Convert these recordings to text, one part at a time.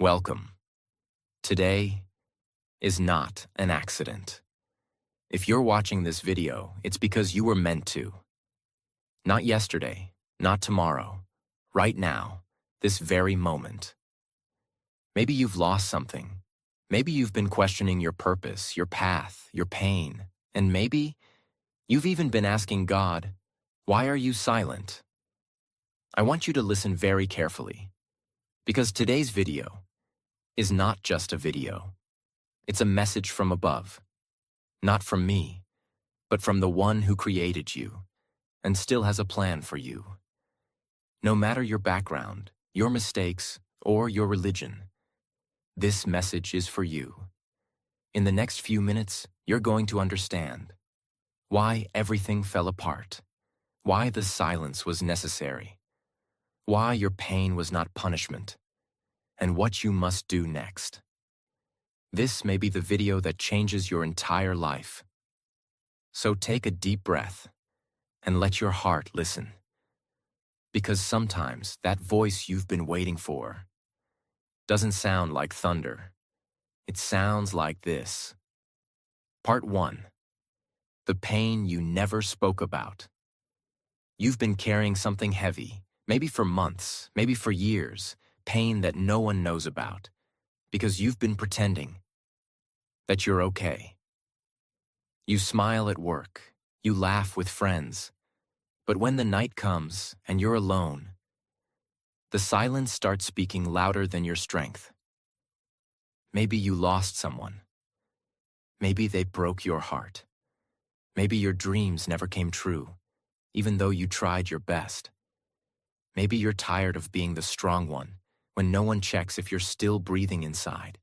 Welcome. Today is not an accident. If you're watching this video, it's because you were meant to. Not yesterday, not tomorrow, right now, this very moment. Maybe you've lost something. Maybe you've been questioning your purpose, your path, your pain, and maybe you've even been asking God, why are you silent? I want you to listen very carefully, because today's video is not just a video. It's a message from above, not from me, but from the one who created you and still has a plan for you. No matter your background, your mistakes, or your religion, this message is for you. In the next few minutes, you're going to understand why everything fell apart, why the silence was necessary, why your pain was not punishment, and what you must do next. This may be the video that changes your entire life. So take a deep breath and let your heart listen. Because sometimes that voice you've been waiting for doesn't sound like thunder. It sounds like this. Part 1. The pain you never spoke about. You've been carrying something heavy, maybe for months, maybe for years, pain that no one knows about, because you've been pretending that you're okay. You smile at work, you laugh with friends, but when the night comes and you're alone, the silence starts speaking louder than your strength. Maybe you lost someone. Maybe they broke your heart. Maybe your dreams never came true, even though you tried your best. Maybe you're tired of being the strong one when no one checks if you're still breathing inside.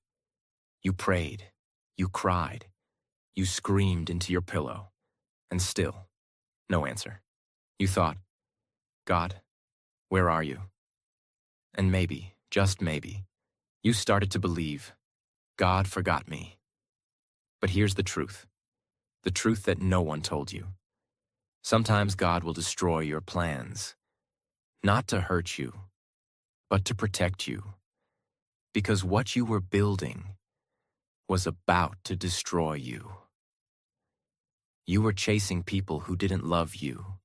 You prayed, you cried, you screamed into your pillow, and still, no answer. You thought, God, where are you? And maybe, just maybe, you started to believe, God forgot me. But here's the truth that no one told you. Sometimes God will destroy your plans, not to hurt you, but to protect you, because what you were building was about to destroy you. You were chasing people who didn't love you.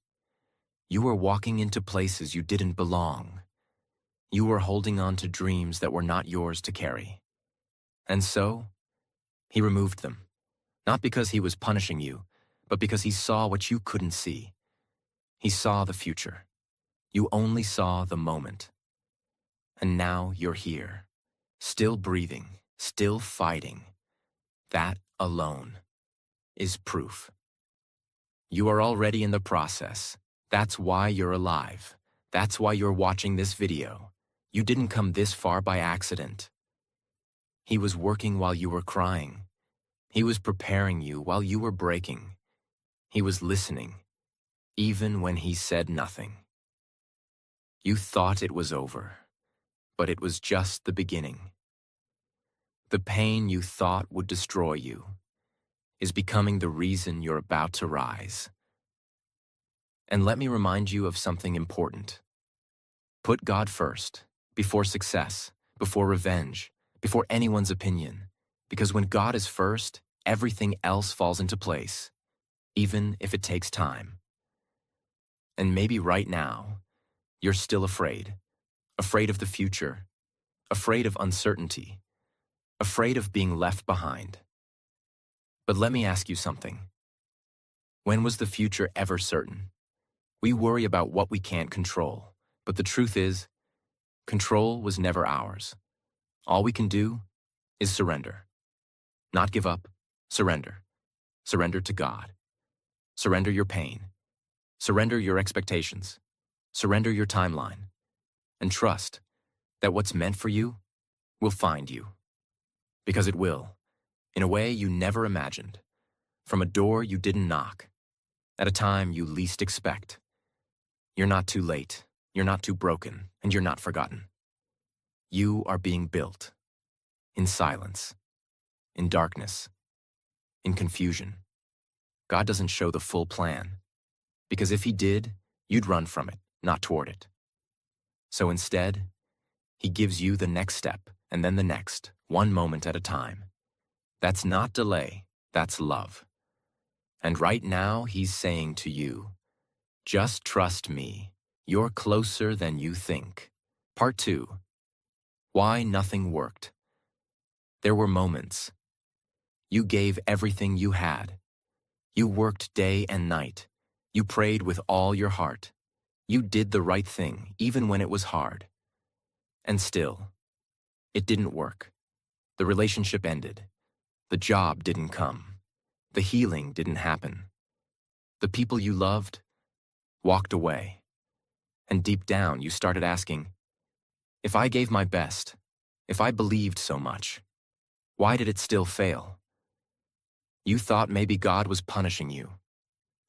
You were walking into places you didn't belong. You were holding on to dreams that were not yours to carry. And so, he removed them, not because he was punishing you, but because he saw what you couldn't see. He saw the future. You only saw the moment. And now you're here, still breathing, still fighting. That alone is proof. You are already in the process. That's why you're alive. That's why you're watching this video. You didn't come this far by accident. He was working while you were crying. He was preparing you while you were breaking. He was listening, even when he said nothing. You thought it was over, but it was just the beginning. The pain you thought would destroy you is becoming the reason you're about to rise. And let me remind you of something important. Put God first, before success, before revenge, before anyone's opinion. Because when God is first, everything else falls into place, even if it takes time. And maybe right now, you're still afraid of the future, afraid of uncertainty, afraid of being left behind. But let me ask you something. When was the future ever certain? We worry about what we can't control, but the truth is, control was never ours. All we can do is surrender. Not give up, surrender. Surrender to God. Surrender your pain. Surrender your expectations. Surrender your timeline. And trust that what's meant for you will find you. Because it will, in a way you never imagined, from a door you didn't knock, at a time you least expect. You're not too late, you're not too broken, and you're not forgotten. You are being built, in silence, in darkness, in confusion. God doesn't show the full plan, because if he did, you'd run from it, not toward it. So instead, he gives you the next step, and then the next, one moment at a time. That's not delay, that's love. And right now, he's saying to you, just trust me. You're closer than you think. Part 2. Why nothing worked. There were moments. You gave everything you had. You worked day and night. You prayed with all your heart. You did the right thing, even when it was hard. And still, it didn't work. The relationship ended. The job didn't come. The healing didn't happen. The people you loved walked away. And deep down, you started asking, if I gave my best, if I believed so much, why did it still fail? You thought maybe God was punishing you,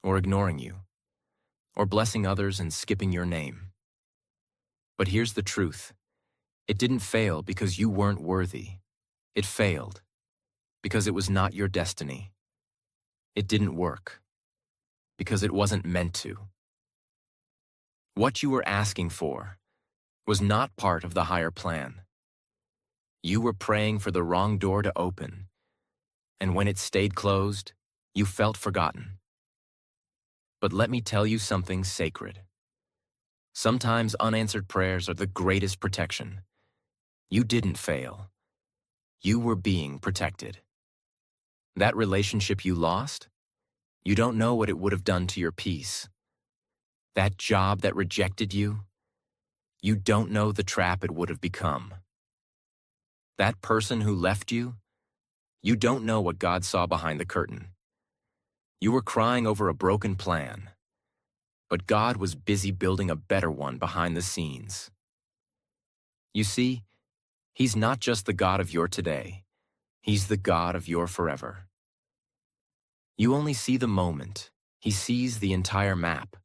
or ignoring you, or blessing others and skipping your name. But here's the truth. It didn't fail because you weren't worthy. It failed because it was not your destiny. It didn't work because it wasn't meant to. What you were asking for was not part of the higher plan. You were praying for the wrong door to open, and when it stayed closed, you felt forgotten. But let me tell you something sacred. Sometimes unanswered prayers are the greatest protection. You didn't fail. You were being protected. That relationship you lost, you don't know what it would have done to your peace. That job that rejected you, you don't know the trap it would have become. That person who left you, you don't know what God saw behind the curtain. You were crying over a broken plan, but God was busy building a better one behind the scenes. You see, He's not just the God of your today, He's the God of your forever. You only see the moment. He sees the entire map.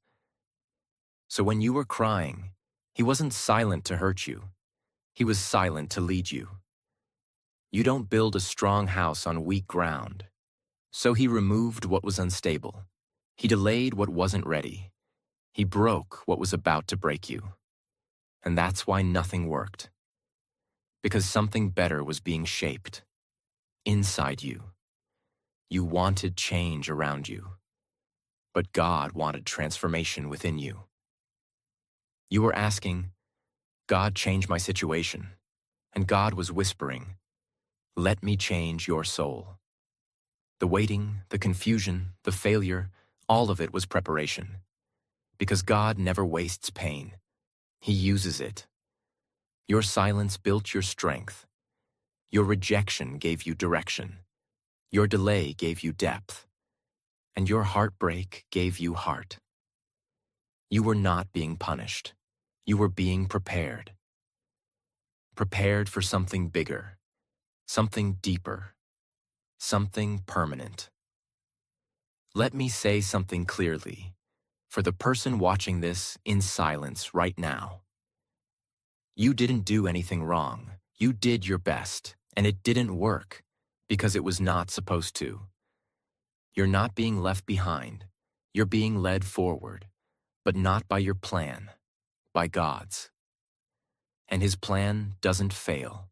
So when you were crying, He wasn't silent to hurt you. He was silent to lead you. You don't build a strong house on weak ground. So He removed what was unstable. He delayed what wasn't ready. He broke what was about to break you. And that's why nothing worked. Because something better was being shaped inside you. You wanted change around you, but God wanted transformation within you. You were asking, God, change my situation. And God was whispering, let me change your soul. The waiting, the confusion, the failure, all of it was preparation. Because God never wastes pain. He uses it. Your silence built your strength. Your rejection gave you direction. Your delay gave you depth. And your heartbreak gave you heart. You were not being punished. You were being prepared. Prepared for something bigger, something deeper, something permanent. Let me say something clearly for the person watching this in silence right now. You didn't do anything wrong. You did your best, and it didn't work because it was not supposed to. You're not being left behind. You're being led forward, but not by your plan, by God's. And His plan doesn't fail.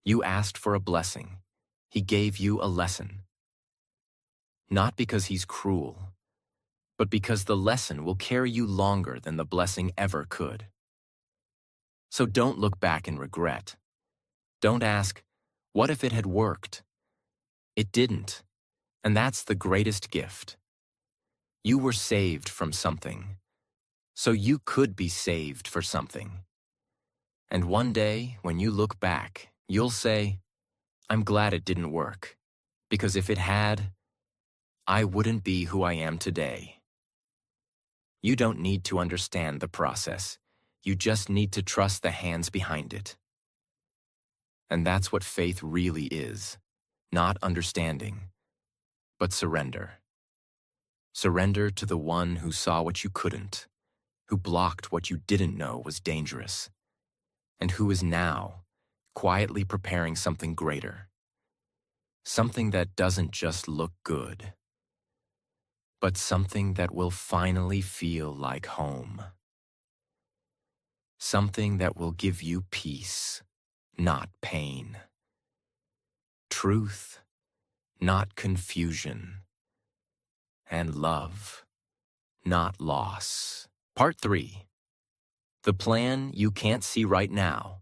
You asked for a blessing. He gave you a lesson. Not because He's cruel, but because the lesson will carry you longer than the blessing ever could. So don't look back in regret. Don't ask, what if it had worked? It didn't, and that's the greatest gift. You were saved from something, so you could be saved for something. And one day, when you look back, you'll say, I'm glad it didn't work, because if it had, I wouldn't be who I am today. You don't need to understand the process. You just need to trust the hands behind it. And that's what faith really is. Not understanding, but surrender. Surrender to the one who saw what you couldn't, who blocked what you didn't know was dangerous, and who is now quietly preparing something greater. Something that doesn't just look good, but something that will finally feel like home. Something that will give you peace, not pain. Truth, not confusion. And love, not loss. Part 3. The plan you can't see right now.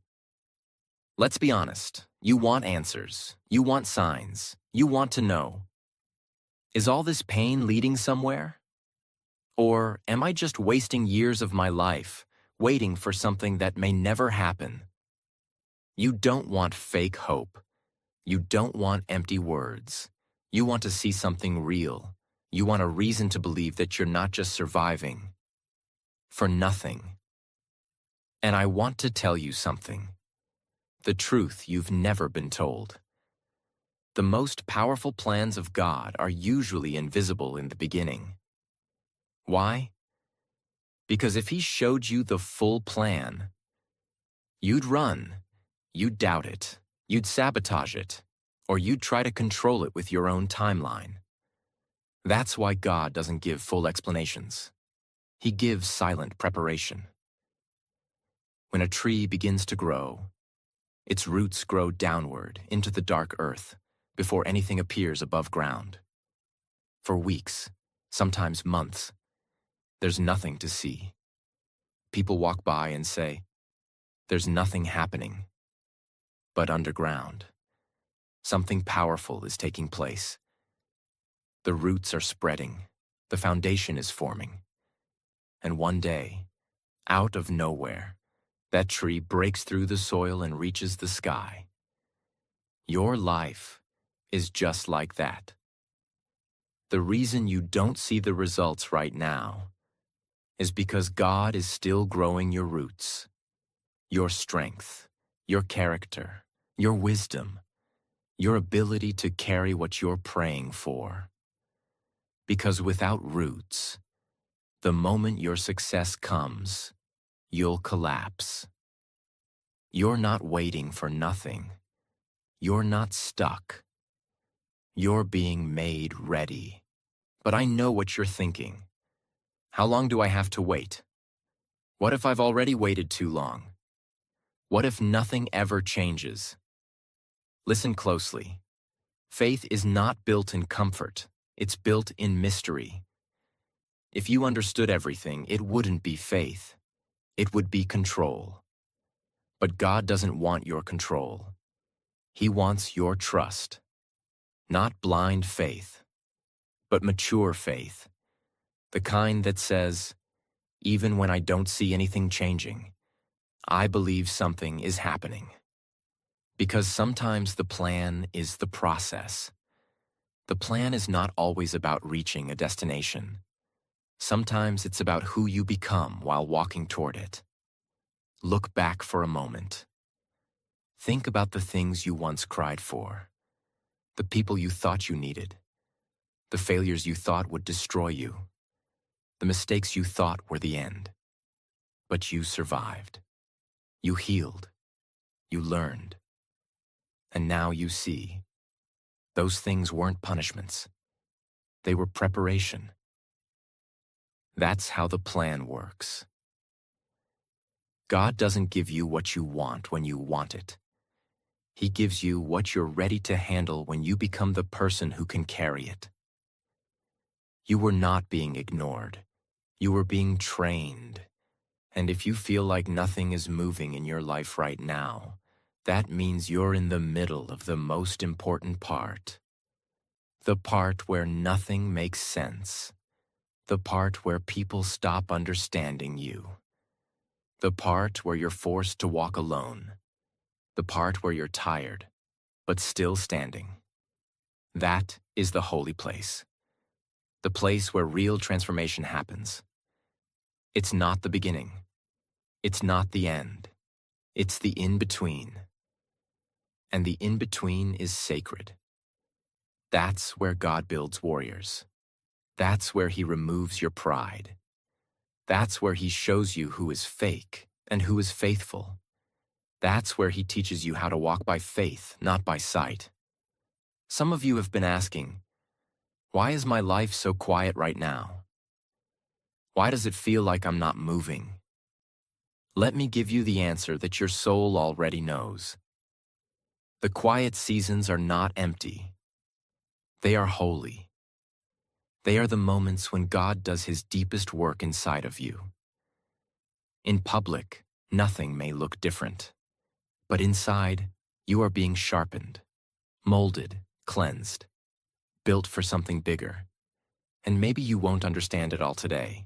Let's be honest. You want answers. You want signs. You want to know. Is all this pain leading somewhere? Or am I just wasting years of my life waiting for something that may never happen? You don't want fake hope. You don't want empty words. You want to see something real. You want a reason to believe that you're not just surviving for nothing. And I want to tell you something. The truth you've never been told. The most powerful plans of God are usually invisible in the beginning. Why? Because if He showed you the full plan, you'd run, you'd doubt it, you'd sabotage it, or you'd try to control it with your own timeline. That's why God doesn't give full explanations. He gives silent preparation. When a tree begins to grow, its roots grow downward into the dark earth before anything appears above ground. For weeks, sometimes months, there's nothing to see. People walk by and say, "There's nothing happening." But underground, something powerful is taking place. The roots are spreading, the foundation is forming. And one day, out of nowhere, that tree breaks through the soil and reaches the sky. Your life is just like that. The reason you don't see the results right now is because God is still growing your roots, your strength, your character, your wisdom, your ability to carry what you're praying for. Because without roots, the moment your success comes, you'll collapse. You're not waiting for nothing. You're not stuck. You're being made ready. But I know what you're thinking. How long do I have to wait? What if I've already waited too long? What if nothing ever changes? Listen closely. Faith is not built in comfort. It's built in mystery. If you understood everything, it wouldn't be faith. It would be control. But God doesn't want your control. He wants your trust. Not blind faith, but mature faith. The kind that says, even when I don't see anything changing, I believe something is happening. Because sometimes the plan is the process. The plan is not always about reaching a destination. Sometimes it's about who you become while walking toward it. Look back for a moment. Think about the things you once cried for, the people you thought you needed, the failures you thought would destroy you, the mistakes you thought were the end. But you survived. You healed. You learned. And now you see, those things weren't punishments. They were preparation. That's how the plan works. God doesn't give you what you want when you want it. He gives you what you're ready to handle when you become the person who can carry it. You were not being ignored. You were being trained. And if you feel like nothing is moving in your life right now, that means you're in the middle of the most important part. The part where nothing makes sense. The part where people stop understanding you. The part where you're forced to walk alone. The part where you're tired, but still standing. That is the holy place. The place where real transformation happens. It's not the beginning. It's not the end. It's the in-between. And the in-between is sacred. That's where God builds warriors. That's where He removes your pride. That's where He shows you who is fake and who is faithful. That's where He teaches you how to walk by faith, not by sight. Some of you have been asking, why is my life so quiet right now? Why does it feel like I'm not moving? Let me give you the answer that your soul already knows. The quiet seasons are not empty. They are holy. They are the moments when God does his deepest work inside of you. In public, nothing may look different, but inside, you are being sharpened, molded, cleansed, built for something bigger. And maybe you won't understand it all today.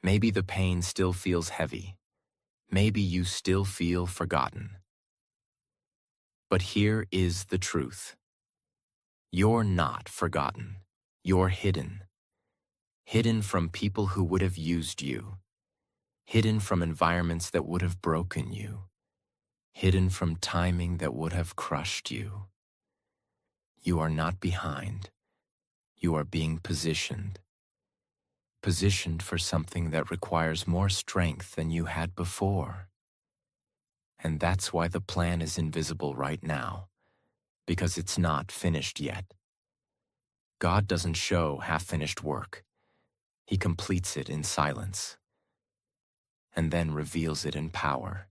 Maybe the pain still feels heavy. Maybe you still feel forgotten. But here is the truth. You're not forgotten. You're hidden. Hidden from people who would have used you. Hidden from environments that would have broken you. Hidden from timing that would have crushed you. You are not behind. You are being positioned. Positioned for something that requires more strength than you had before. And that's why the plan is invisible right now, because it's not finished yet. God doesn't show half-finished work. He completes it in silence, and then reveals it in power.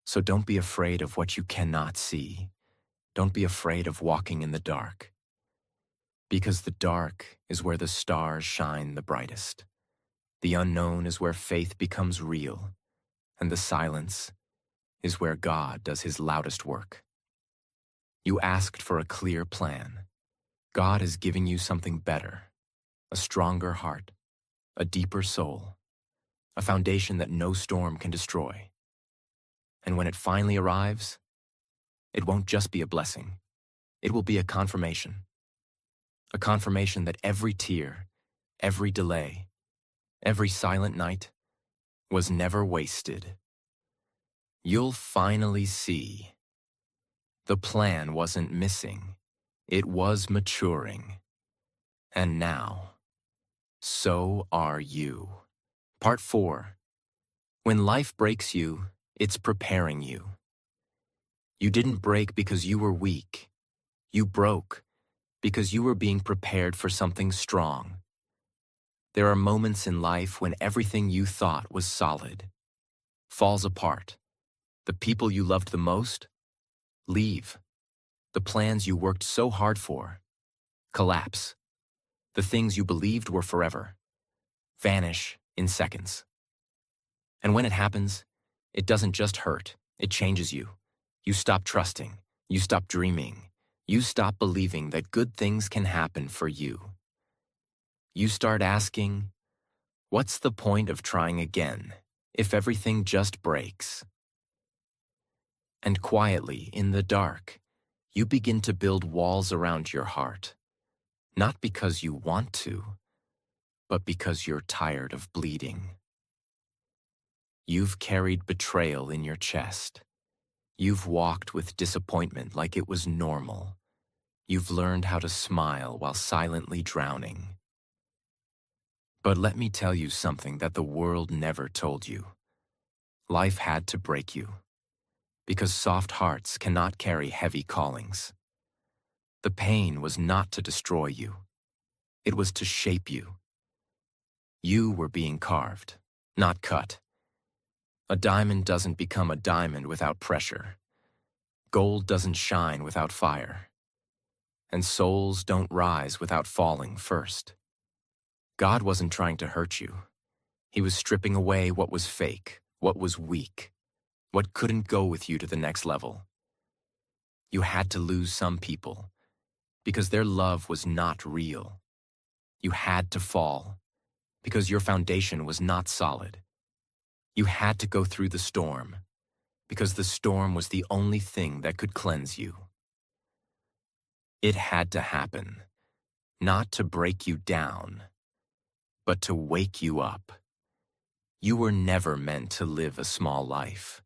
So don't be afraid of what you cannot see. Don't be afraid of walking in the dark, because the dark is where the stars shine the brightest. The unknown is where faith becomes real, and the silence is where God does his loudest work. You asked for a clear plan. God is giving you something better, a stronger heart, a deeper soul, a foundation that no storm can destroy. And when it finally arrives, it won't just be a blessing. It will be a confirmation that every tear, every delay, every silent night was never wasted. You'll finally see. The plan wasn't missing. It was maturing. And now, so are you. Part 4. When life breaks you, it's preparing you. You didn't break because you were weak. You broke because you were being prepared for something strong. There are moments in life when everything you thought was solid falls apart. The people you loved the most leave. The plans you worked so hard for collapse. The things you believed were forever vanish in seconds. And when it happens, it doesn't just hurt, it changes you. You stop trusting. You stop dreaming. You stop believing that good things can happen for you. You start asking, what's the point of trying again if everything just breaks? And quietly, in the dark, you begin to build walls around your heart, not because you want to, but because you're tired of bleeding. You've carried betrayal in your chest. You've walked with disappointment like it was normal. You've learned how to smile while silently drowning. But let me tell you something that the world never told you. Life had to break you, because soft hearts cannot carry heavy callings. The pain was not to destroy you. It was to shape you. You were being carved, not cut. A diamond doesn't become a diamond without pressure. Gold doesn't shine without fire. And souls don't rise without falling first. God wasn't trying to hurt you. He was stripping away what was fake, what was weak, what couldn't go with you to the next level. You had to lose some people because their love was not real. You had to fall because your foundation was not solid. You had to go through the storm because the storm was the only thing that could cleanse you. It had to happen, not to break you down, but to wake you up. You were never meant to live a small life.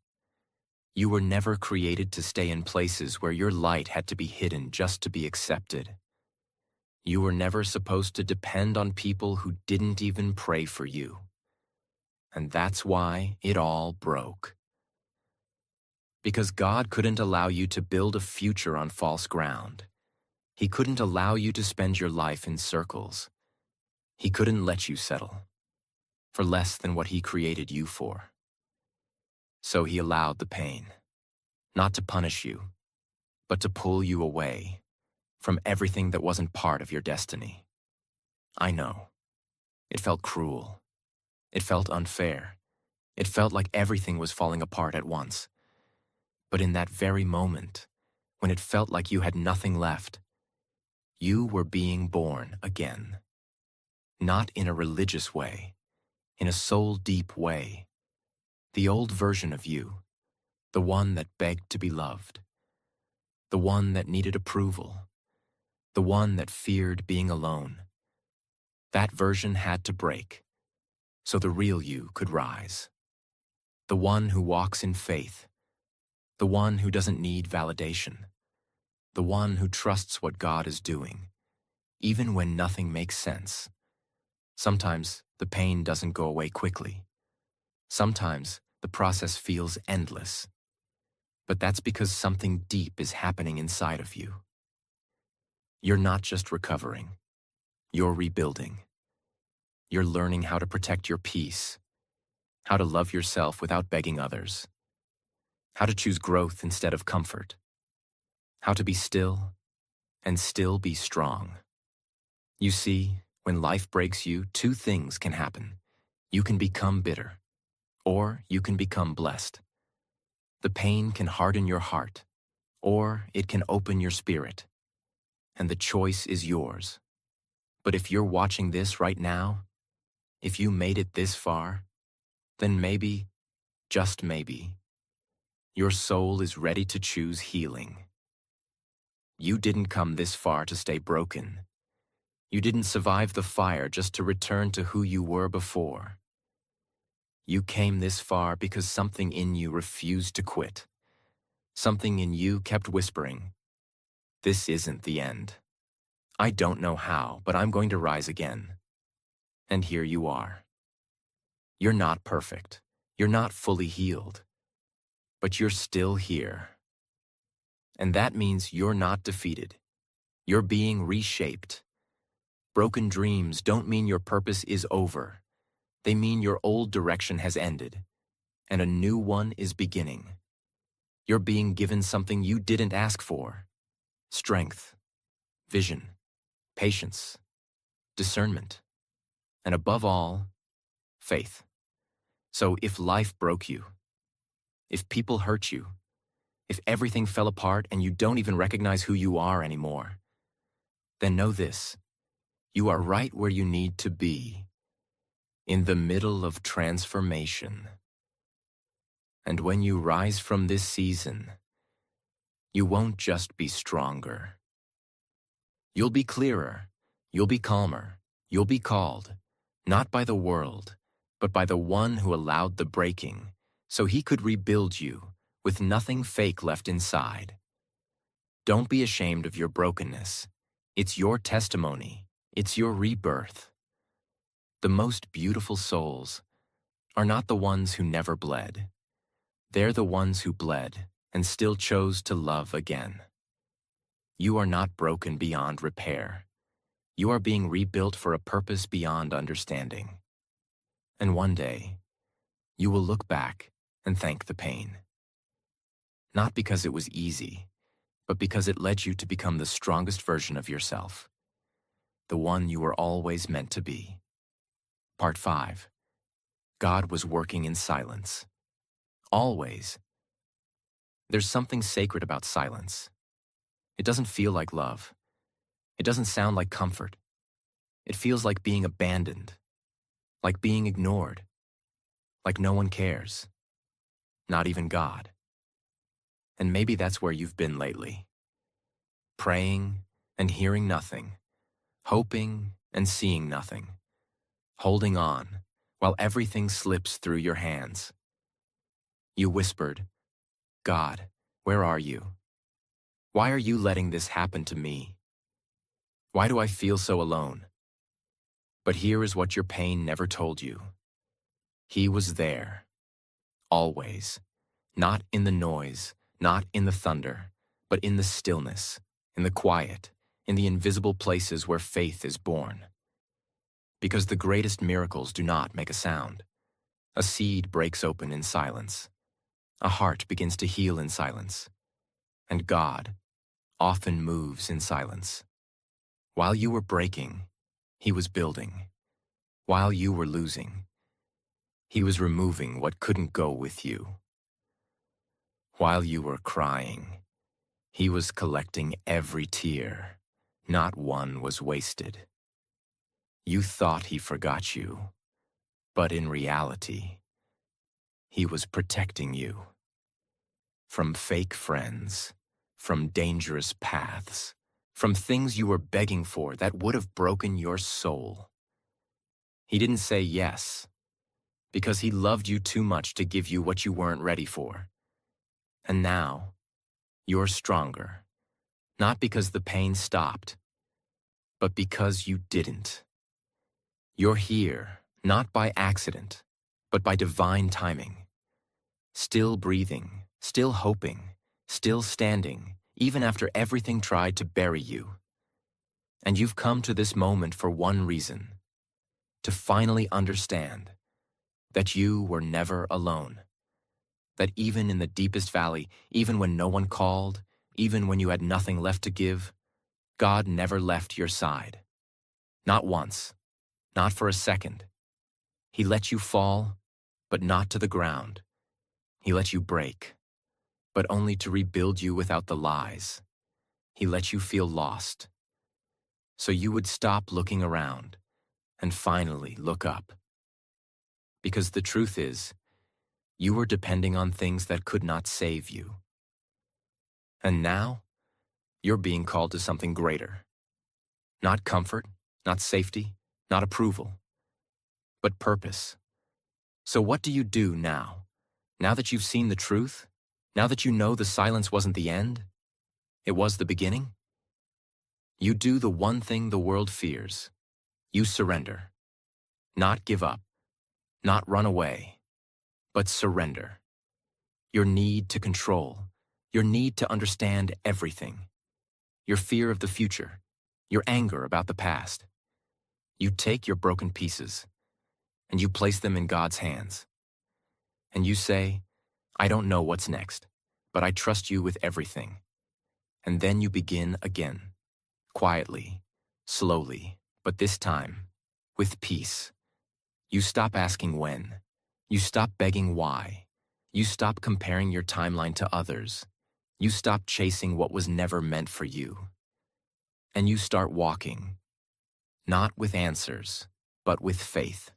You were never created to stay in places where your light had to be hidden just to be accepted. You were never supposed to depend on people who didn't even pray for you. And that's why it all broke. Because God couldn't allow you to build a future on false ground. He couldn't allow you to spend your life in circles. He couldn't let you settle for less than what he created you for. So he allowed the pain, not to punish you, but to pull you away from everything that wasn't part of your destiny. I know. It felt cruel. It felt unfair. It felt like everything was falling apart at once. But in that very moment, when it felt like you had nothing left, you were being born again. Not in a religious way, in a soul-deep way. The old version of you, the one that begged to be loved, the one that needed approval, the one that feared being alone. That version had to break, so the real you could rise. The one who walks in faith, the one who doesn't need validation, the one who trusts what God is doing, even when nothing makes sense. Sometimes the pain doesn't go away quickly. Sometimes the process feels endless. But that's because something deep is happening inside of you. You're not just recovering. You're rebuilding. You're learning how to protect your peace, how to love yourself without begging others, how to choose growth instead of comfort, how to be still and still be strong. You see, when life breaks you, two things can happen. You can become bitter, or you can become blessed. The pain can harden your heart, or it can open your spirit, and the choice is yours. But if you're watching this right now, if you made it this far, then maybe, just maybe, your soul is ready to choose healing. You didn't come this far to stay broken. You didn't survive the fire just to return to who you were before. You came this far because something in you refused to quit. Something in you kept whispering, "This isn't the end. I don't know how, but I'm going to rise again." And here you are. You're not perfect. You're not fully healed. But you're still here. And that means you're not defeated. You're being reshaped. Broken dreams don't mean your purpose is over. They mean your old direction has ended, and a new one is beginning. You're being given something you didn't ask for: strength, vision, patience, discernment, and above all, faith. So if life broke you, if people hurt you, if everything fell apart and you don't even recognize who you are anymore, then know this: you are right where you need to be, in the middle of transformation. And when you rise from this season, you won't just be stronger. You'll be clearer, you'll be calmer, you'll be called, not by the world, but by the one who allowed the breaking, so he could rebuild you with nothing fake left inside. Don't be ashamed of your brokenness. It's your testimony. It's your rebirth. The most beautiful souls are not the ones who never bled. They're the ones who bled and still chose to love again. You are not broken beyond repair. You are being rebuilt for a purpose beyond understanding. And one day, you will look back and thank the pain. Not because it was easy, but because it led you to become the strongest version of yourself, the one you were always meant to be. Part 5. God was working in silence. Always. There's something sacred about silence. It doesn't feel like love. It doesn't sound like comfort. It feels like being abandoned, like being ignored, like no one cares, not even God. And maybe that's where you've been lately. Praying and hearing nothing, hoping and seeing nothing, holding on while everything slips through your hands. You whispered, "God, where are you? Why are you letting this happen to me? Why do I feel so alone?" But here is what your pain never told you. He was there, always, not in the noise, not in the thunder, but in the stillness, in the quiet, in the invisible places where faith is born. Because the greatest miracles do not make a sound. A seed breaks open in silence. A heart begins to heal in silence. And God often moves in silence. While you were breaking, he was building. While you were losing, he was removing what couldn't go with you. While you were crying, he was collecting every tear. Not one was wasted. You thought he forgot you, but in reality, he was protecting you. From fake friends, from dangerous paths, from things you were begging for that would have broken your soul. He didn't say yes, because he loved you too much to give you what you weren't ready for. And now, you're stronger, not because the pain stopped, but because you didn't. You're here, not by accident, but by divine timing. Still breathing, still hoping, still standing, even after everything tried to bury you. And you've come to this moment for one reason: to finally understand that you were never alone. That even in the deepest valley, even when no one called, even when you had nothing left to give, God never left your side. Not once, not for a second. He let you fall, but not to the ground. He let you break, but only to rebuild you without the lies. He let you feel lost, so you would stop looking around and finally look up. Because the truth is, you were depending on things that could not save you. And now, you're being called to something greater. Not comfort, not safety, not approval, but purpose. So what do you do now? Now that you've seen the truth? Now that you know the silence wasn't the end? It was the beginning? You do the one thing the world fears. You surrender. Not give up. Not run away. But surrender. Your need to control. Your need to understand everything. Your fear of the future. Your anger about the past. You take your broken pieces and you place them in God's hands. And you say, I don't know what's next, but I trust you with everything. And then you begin again, quietly, slowly, but this time, with peace. You stop asking when. You stop begging why. You stop comparing your timeline to others. You stop chasing what was never meant for you. And you start walking, not with answers, but with faith.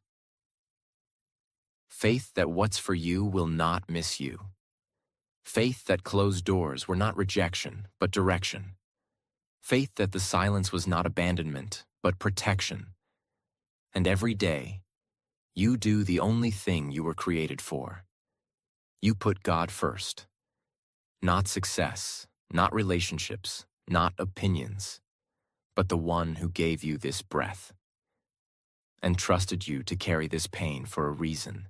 Faith that what's for you will not miss you. Faith that closed doors were not rejection, but direction. Faith that the silence was not abandonment, but protection. And every day, you do the only thing you were created for. You put God first. Not success, not relationships, not opinions, but the one who gave you this breath and trusted you to carry this pain for a reason.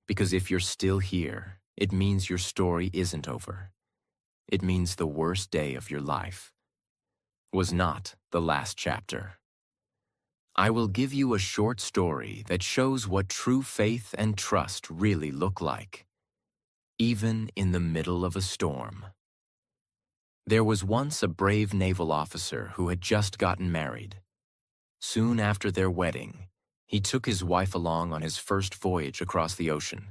Because if you're still here, it means your story isn't over. It means the worst day of your life was not the last chapter. I will give you a short story that shows what true faith and trust really look like, even in the middle of a storm. There was once a brave naval officer who had just gotten married. Soon after their wedding, he took his wife along on his first voyage across the ocean.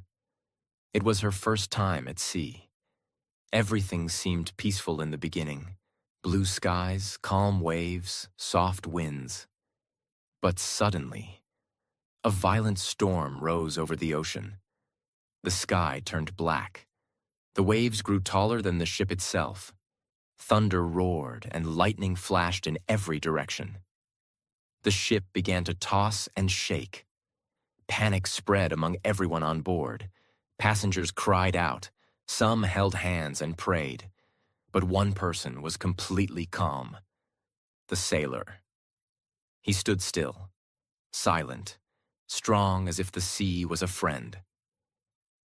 It was her first time at sea. Everything seemed peaceful in the beginning. Blue skies, calm waves, soft winds. But suddenly, a violent storm rose over the ocean. The sky turned black. The waves grew taller than the ship itself. Thunder roared and lightning flashed in every direction. The ship began to toss and shake. Panic spread among everyone on board. Passengers cried out. Some held hands and prayed. But one person was completely calm. The sailor. He stood still, silent, strong as if the sea was a friend.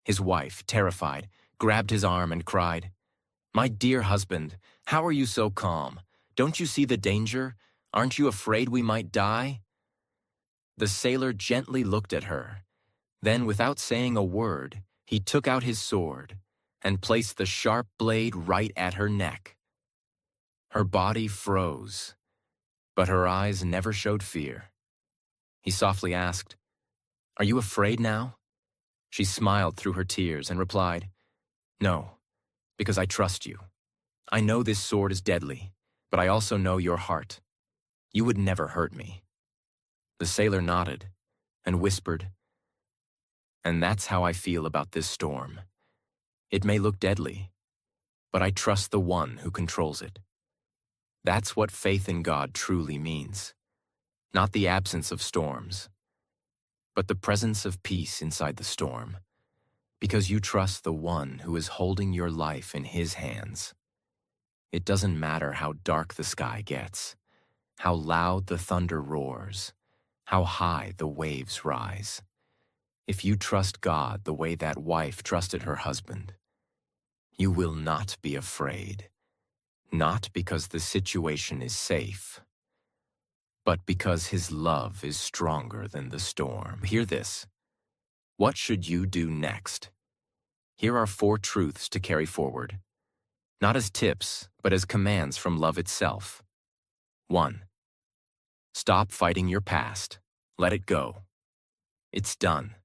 His wife, terrified, grabbed his arm and cried, "My dear husband, how are you so calm? Don't you see the danger? Aren't you afraid we might die?" The sailor gently looked at her. Then, without saying a word, he took out his sword and placed the sharp blade right at her neck. Her body froze, but her eyes never showed fear. He softly asked, "Are you afraid now?" She smiled through her tears and replied, "No, because I trust you. I know this sword is deadly, but I also know your heart. You would never hurt me." The sailor nodded and whispered, "And that's how I feel about this storm. It may look deadly, but I trust the one who controls it." That's what faith in God truly means. Not the absence of storms, but the presence of peace inside the storm, because you trust the one who is holding your life in his hands. It doesn't matter how dark the sky gets, how loud the thunder roars, how high the waves rise. If you trust God the way that wife trusted her husband, you will not be afraid. Not because the situation is safe, but because his love is stronger than the storm. Hear this. What should you do next? Here are 4 truths to carry forward, not as tips, but as commands from love itself. 1. Stop fighting your past. Let it go. It's done.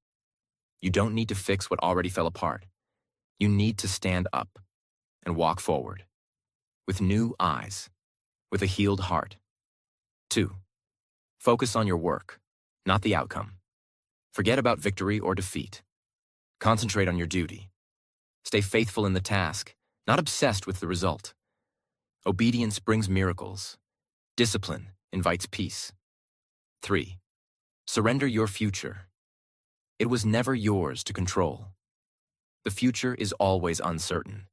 You don't need to fix what already fell apart. You need to stand up and walk forward with new eyes, with a healed heart. 2. Focus on your work, not the outcome. Forget about victory or defeat. Concentrate on your duty. Stay faithful in the task, not obsessed with the result. Obedience brings miracles. Discipline invites peace. 3. Surrender your future. It was never yours to control. The future is always uncertain.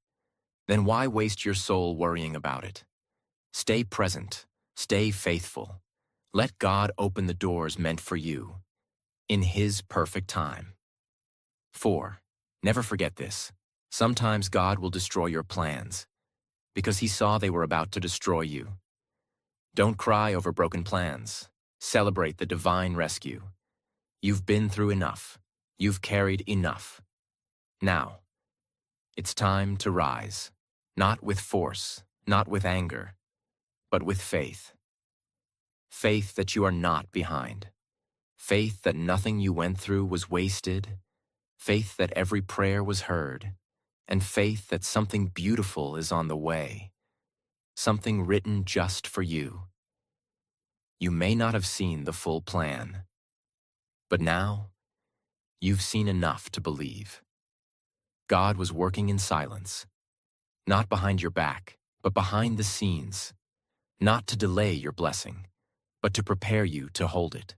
Then why waste your soul worrying about it? Stay present. Stay faithful. Let God open the doors meant for you, in His perfect time. 4. Never forget this. Sometimes God will destroy your plans, because He saw they were about to destroy you. Don't cry over broken plans. Celebrate the divine rescue. You've been through enough. You've carried enough. Now, it's time to rise, not with force, not with anger, but with faith. Faith that you are not behind. Faith that nothing you went through was wasted. Faith that every prayer was heard. And faith that something beautiful is on the way. Something written just for you. You may not have seen the full plan, but now you've seen enough to believe. God was working in silence, not behind your back, but behind the scenes, not to delay your blessing, but to prepare you to hold it.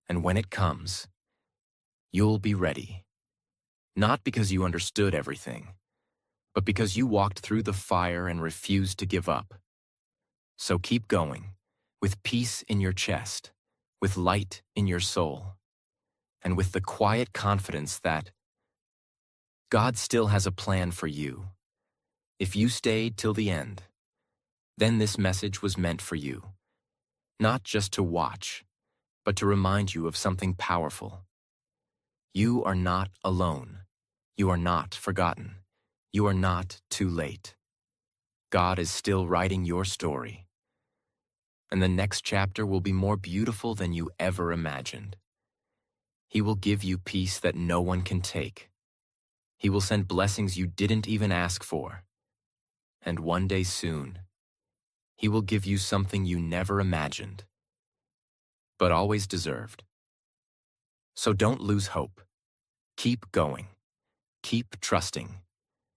And when it comes, you'll be ready, not because you understood everything, but because you walked through the fire and refused to give up. So keep going, with peace in your chest, with light in your soul, and with the quiet confidence that God still has a plan for you. If you stayed till the end, then this message was meant for you, not just to watch, but to remind you of something powerful. You are not alone. You are not forgotten. You are not too late. God is still writing your story, and the next chapter will be more beautiful than you ever imagined. He will give you peace that no one can take. He will send blessings you didn't even ask for. And one day soon, He will give you something you never imagined, but always deserved. So don't lose hope. Keep going. Keep trusting.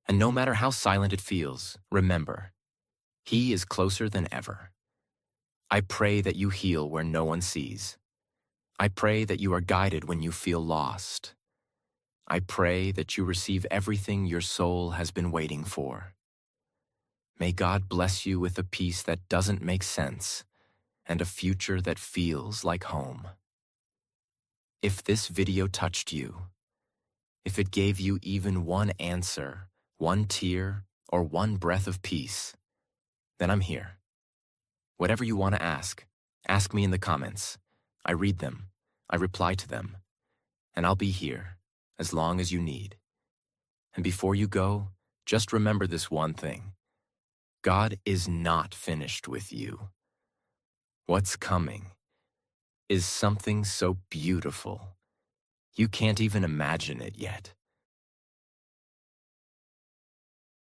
And no matter how silent it feels, remember, He is closer than ever. I pray that you heal where no one sees. I pray that you are guided when you feel lost. I pray that you receive everything your soul has been waiting for. May God bless you with a peace that doesn't make sense and a future that feels like home. If this video touched you, if it gave you even one answer, one tear, or one breath of peace, then I'm here. Whatever you want to ask me in the comments. I read them, I reply to them, and I'll be here as long as you need. And before you go, just remember this one thing. God is not finished with you. What's coming is something so beautiful, you can't even imagine it yet.